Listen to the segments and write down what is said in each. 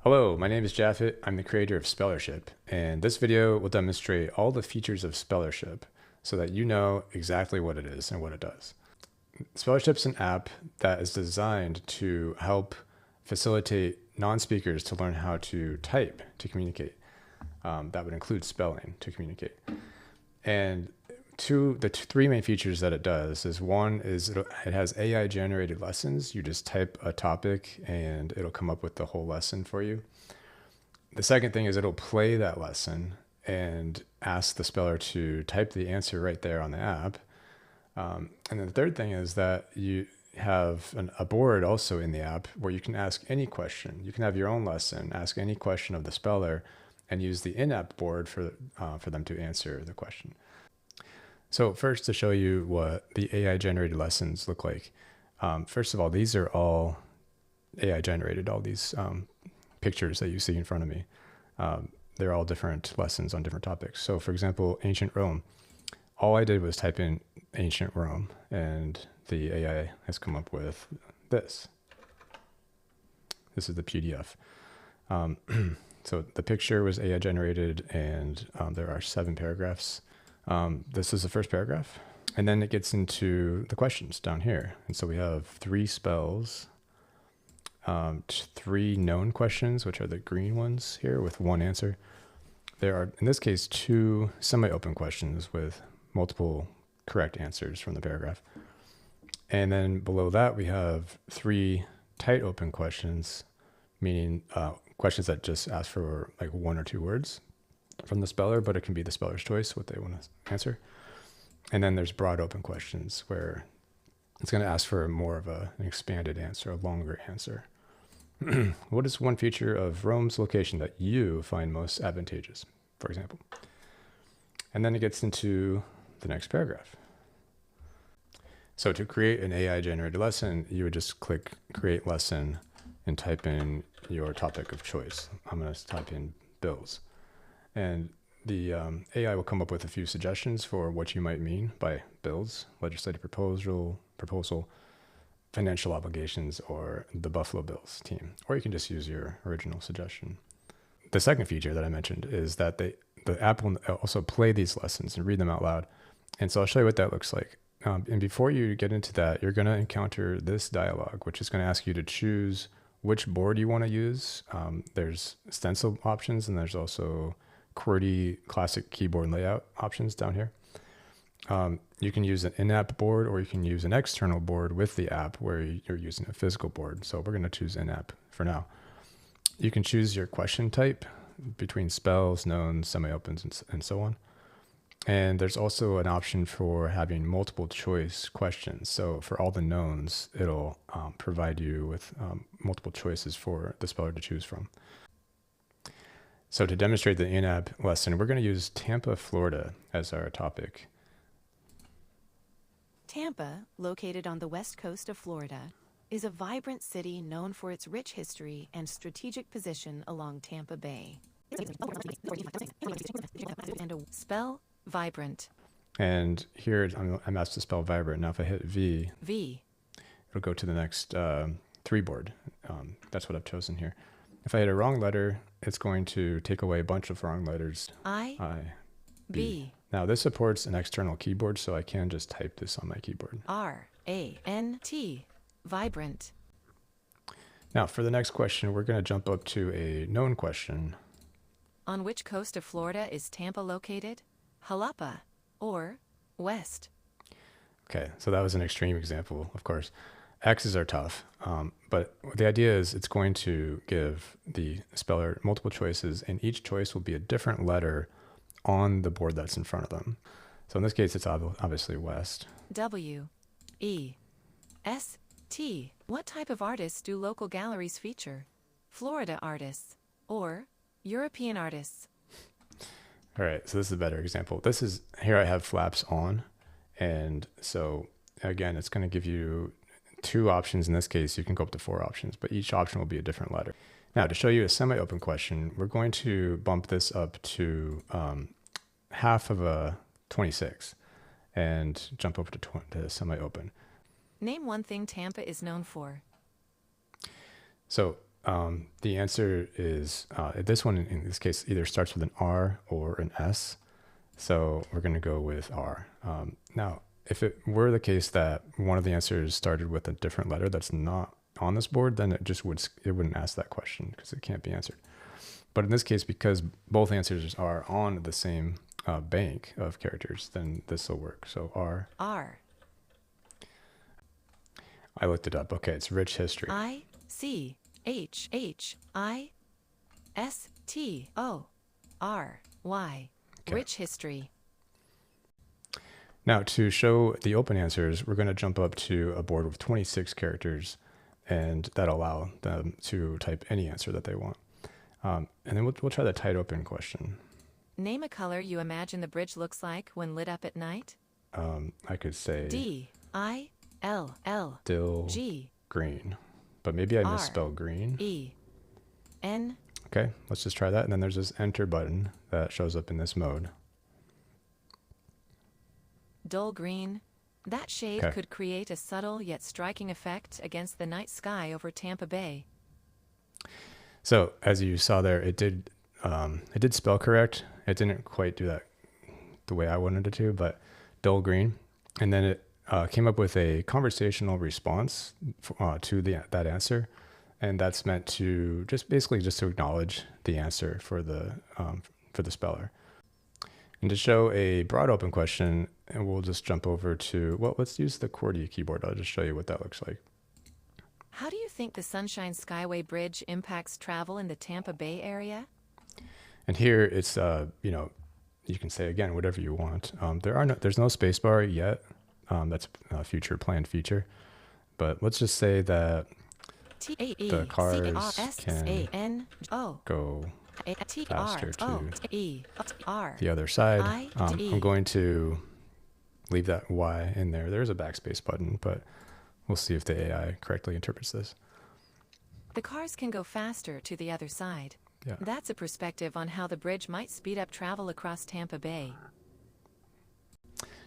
Hello, my name is Japheth. I'm the creator of SpellerShip, and this video will demonstrate all the features of SpellerShip so that you know exactly what it is and what it does. SpellerShip is an app that is designed to help facilitate non-speakers to learn how to type to communicate. That would include spelling to communicate. And the three main features that it does is one is it has AI generated lessons. You just type a topic and it'll come up with the whole lesson for you. The second thing is it'll play that lesson and ask the speller to type the answer right there on the app. And then the third thing is that you have a board also in the app where you can ask any question. You can have your own lesson, ask any question of the speller, and use the in-app board for them to answer the question. So first, to show you what the AI generated lessons look like. First of all, these are all AI generated, all these pictures that you see in front of me. They're all different lessons on different topics. So for example, ancient Rome. All I did was type in ancient Rome and the AI has come up with this. This is the PDF. So the picture was AI generated and there are 7 paragraphs. This is the first paragraph, and then it gets into the questions down here. And so we have 3 spells, 3 known questions, which are the green ones here with 1 answer. There are, in this case, 2 semi-open questions with multiple correct answers from the paragraph. And then below that, we have 3 tight open questions, meaning questions that just ask for like 1 or 2 words from the speller, but it can be the speller's choice what they want to answer. And then there's broad open questions where it's going to ask for more of an expanded answer, a longer answer. What is one feature of Rome's location that you find most advantageous, for example? And then it gets into the next paragraph. So to create an AI generated lesson, you would just click create lesson and type in your topic of choice. I'm going to type in bills. And the AI will come up with a few suggestions for what you might mean by bills, legislative proposal, financial obligations, or the Buffalo Bills team. Or you can just use your original suggestion. The second feature that I mentioned is that the app will also play these lessons and read them out loud. And so I'll show you what that looks like. And before you get into that, you're going to encounter this dialog, which is going to ask you to choose which board you want to use. There's stencil options, and there's also QWERTY classic keyboard layout options down here. You can use an in-app board, or you can use an external board with the app where you're using a physical board. So we're going to choose in-app for now. You can choose your question type between spells, knowns, semi-opens, and so on. And there's also an option for having multiple choice questions. So for all the knowns, it'll provide you with multiple choices for the speller to choose from. So to demonstrate the in-app lesson, we're going to use Tampa, Florida as our topic. Tampa, located on the west coast of Florida, is a vibrant city known for its rich history and strategic position along Tampa Bay. And a spell vibrant. And here I'm asked to spell vibrant. Now if I hit V, it'll go to the next 3 board. That's what I've chosen here. If I hit a wrong letter, it's going to take away a bunch of wrong letters. I, B. Now this supports an external keyboard, so I can just type this on my keyboard. R-A-N-T, vibrant. Now for the next question, we're going to jump up to a known question. On which coast of Florida is Tampa located? Jalapa or west? Okay, so that was an extreme example, of course. X's are tough, but the idea is it's going to give the speller multiple choices, and each choice will be a different letter on the board that's in front of them. So in this case, it's obviously west. W, E, S, T. What type of artists do local galleries feature? Florida artists or European artists? All right, so this is a better example. Here I have flaps on, and so again, it's going to give you 2 options. In this case, you can go up to 4 options, but each option will be a different letter. Now, to show you a semi-open question, we're going to bump this up to half of a 26 and jump over to semi-open. Name one thing Tampa is known for. So The answer is, this one in this case either starts with an R or an S. So we're going to go with R. Now, if it were the case that one of the answers started with a different letter that's not on this board, then it wouldn't ask that question because it can't be answered. But in this case, because both answers are on the same bank of characters, then this will work. So R. R. I looked it up. Okay, it's rich history. ICHHISTORY. Okay. Rich history. Now, to show the open answers, we're going to jump up to a board with 26 characters, and that'll allow them to type any answer that they want. And then we'll try the tight open question. Name a color you imagine the bridge looks like when lit up at night. I could say DILL green, but maybe I misspelled green. EN. Okay, let's just try that. And then there's this enter button that shows up in this mode. Dull green. That shade could create a subtle yet striking effect against the night sky over Tampa Bay. So as you saw there, it did spell correct. It didn't quite do that the way I wanted it to, but dull green. And then it came up with a conversational response to that answer. And that's meant to basically to acknowledge the answer for the speller. And to show a broad open question, and we'll just jump over to, well, let's use the QWERTY keyboard. I'll just show you what that looks like. How do you think the Sunshine Skyway Bridge impacts travel in the Tampa Bay area? And here it's, you can say again whatever you want. There's no spacebar yet. That's a planned feature. But let's just say that the cars can go faster to the other side. I'm going to leave that Y in there. There's a backspace button, but we'll see if the AI correctly interprets this. The cars can go faster to the other side. Yeah. That's a perspective on how the bridge might speed up travel across Tampa Bay.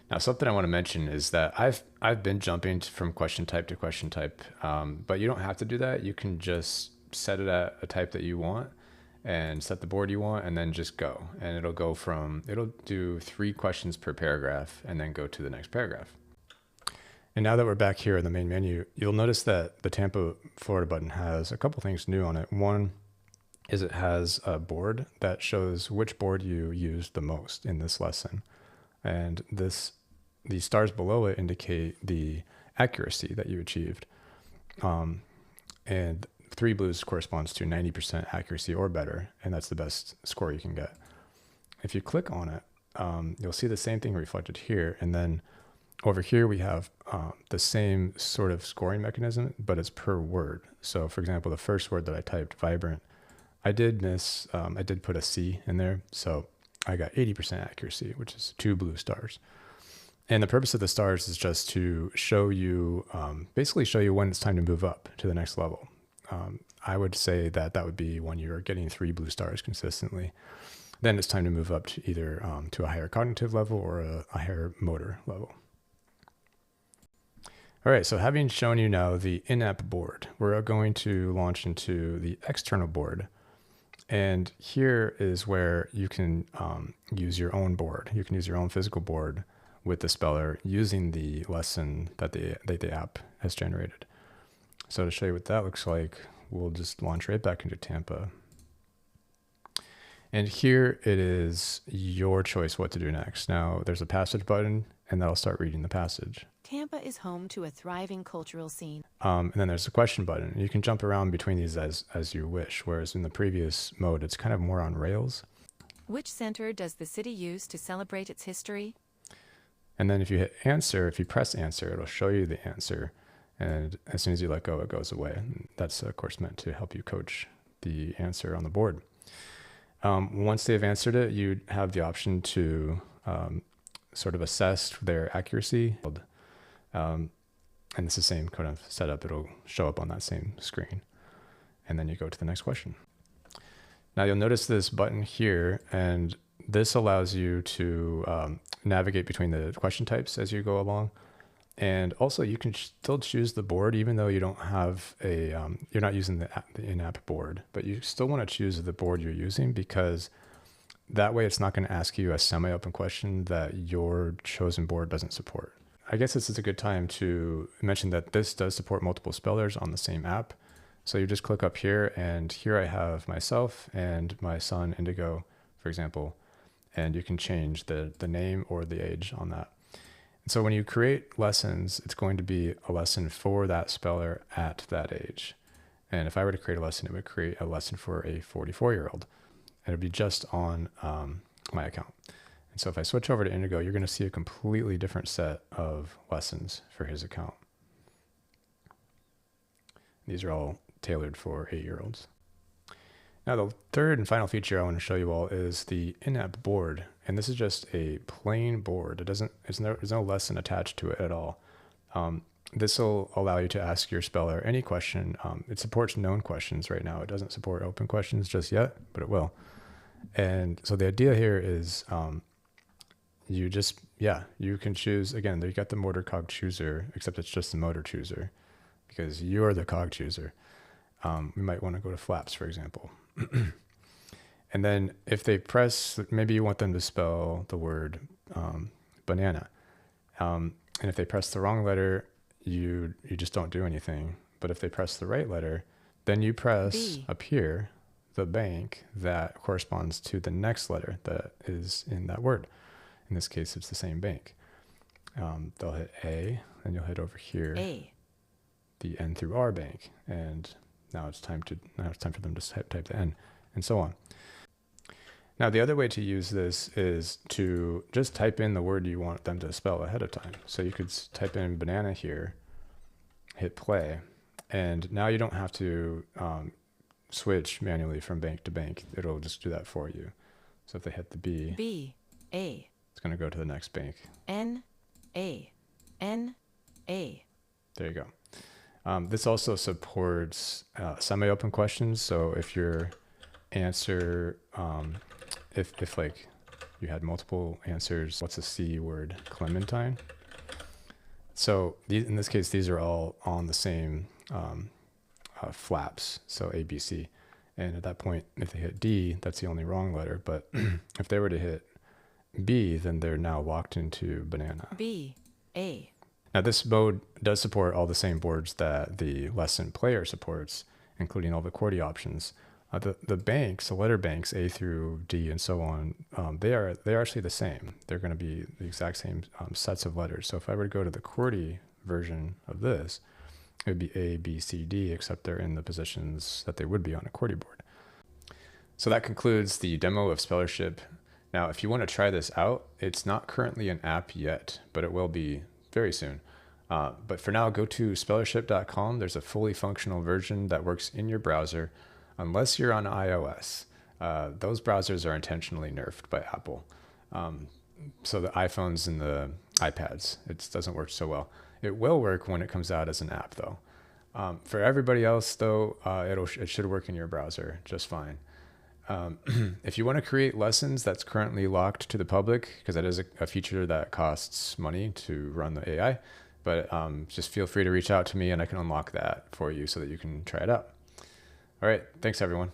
Now, something I want to mention is that I've been jumping from question type to question type, but you don't have to do that. You can just set it at a type that you want and set the board you want, and then just go. And it'll do 3 questions per paragraph and then go to the next paragraph. And now that we're back here in the main menu, you'll notice that the Tampa, Florida button has a couple things new on it. One is it has a board that shows which board you used the most in this lesson. And the stars below it indicate the accuracy that you achieved. And 3 blues corresponds to 90% accuracy or better, and that's the best score you can get. If you click on it, you'll see the same thing reflected here. And then over here, we have the same sort of scoring mechanism, but it's per word. So for example, the first word that I typed, vibrant, I did put a C in there. So I got 80% accuracy, which is 2 blue stars. And the purpose of the stars is just to show you, basically show you when it's time to move up to the next level. I would say that would be when you're getting 3 blue stars consistently. Then it's time to move up to either to a higher cognitive level or a higher motor level. All right, so having shown you now the in-app board, we're going to launch into the external board. And here is where you can use your own board. You can use your own physical board with the speller using the lesson that the app has generated. So to show you what that looks like, we'll just launch right back into Tampa. And here it is your choice what to do next. Now there's a passage button, and that'll start reading the passage. Tampa is home to a thriving cultural scene. And then there's a question button. You can jump around between these as you wish, whereas in the previous mode, it's kind of more on rails. Which center does the city use to celebrate its history? And then if you hit answer, if you press answer, it'll show you the answer. And as soon as you let go, it goes away. And that's, of course, meant to help you coach the answer on the board. Once they've answered it, you have the option to sort of assess their accuracy. And it's the same kind of setup. It'll show up on that same screen. And then you go to the next question. Now you'll notice this button here, and this allows you to navigate between the question types as you go along. And also you can still choose the board, even though you don't have a, you're not using the in-app board, but you still want to choose the board you're using, because that way it's not going to ask you a semi-open question that your chosen board doesn't support. I guess this is a good time to mention that this does support multiple spellers on the same app. So you just click up here, and here I have myself and my son Indigo, for example, and you can change the name or the age on that. And so when you create lessons, it's going to be a lesson for that speller at that age. And if I were to create a lesson, it would create a lesson for a 44-year-old. And it'd be just on my account. And so if I switch over to Indigo, you're going to see a completely different set of lessons for his account. These are all tailored for 8-year-olds. Now, the third and final feature I want to show you all is the in-app board. And this is just a plain board. There's no lesson attached to it at all. This will allow you to ask your speller any question. It supports known questions right now. It doesn't support open questions just yet, but it will. And so the idea here is you can choose, again, you got the motor cog chooser, except it's just the motor chooser because you're the cog chooser. We might want to go to flaps, for example. And then if they press, maybe you want them to spell the word banana. And if they press the wrong letter, you just don't do anything. But if they press the right letter, then you press B. up here the bank that corresponds to the next letter that is in that word. In this case, it's the same bank. They'll hit A, and you'll hit over here A. the N through R bank, and now it's time for them to type the N, and so on. Now, the other way to use this is to just type in the word you want them to spell ahead of time. So you could type in banana here, hit play, and now you don't have to switch manually from bank to bank. It'll just do that for you. So if they hit the B, A. it's going to go to the next bank. N. A. N. A. There you go. This also supports semi-open questions. So if your answer, if like you had multiple answers, what's a C word? Clementine. So in this case, these are all on the same flaps, so A, B, C. And at that point, if they hit D, that's the only wrong letter. But if they were to hit B, then they're now locked into banana. B. A. Now, this mode does support all the same boards that the lesson player supports, including all the QWERTY options. The banks, the letter banks, A through D and so on, they're actually the same. They're going to be the exact same sets of letters. So if I were to go to the QWERTY version of this, it would be A, B, C, D, except they're in the positions that they would be on a QWERTY board. So that concludes the demo of SpellerShip. Now, if you want to try this out, it's not currently an app yet, but it will be very soon. But for now, go to SpellerShip.com. There's a fully functional version that works in your browser, unless you're on iOS. Those browsers are intentionally nerfed by Apple. So the iPhones and the iPads, it doesn't work so well. It will work when it comes out as an app, though. For everybody else, though, it should work in your browser just fine. If you want to create lessons that's currently locked to the public, because that is a feature that costs money to run the AI, but just feel free to reach out to me and I can unlock that for you so that you can try it out. All right. Thanks, everyone.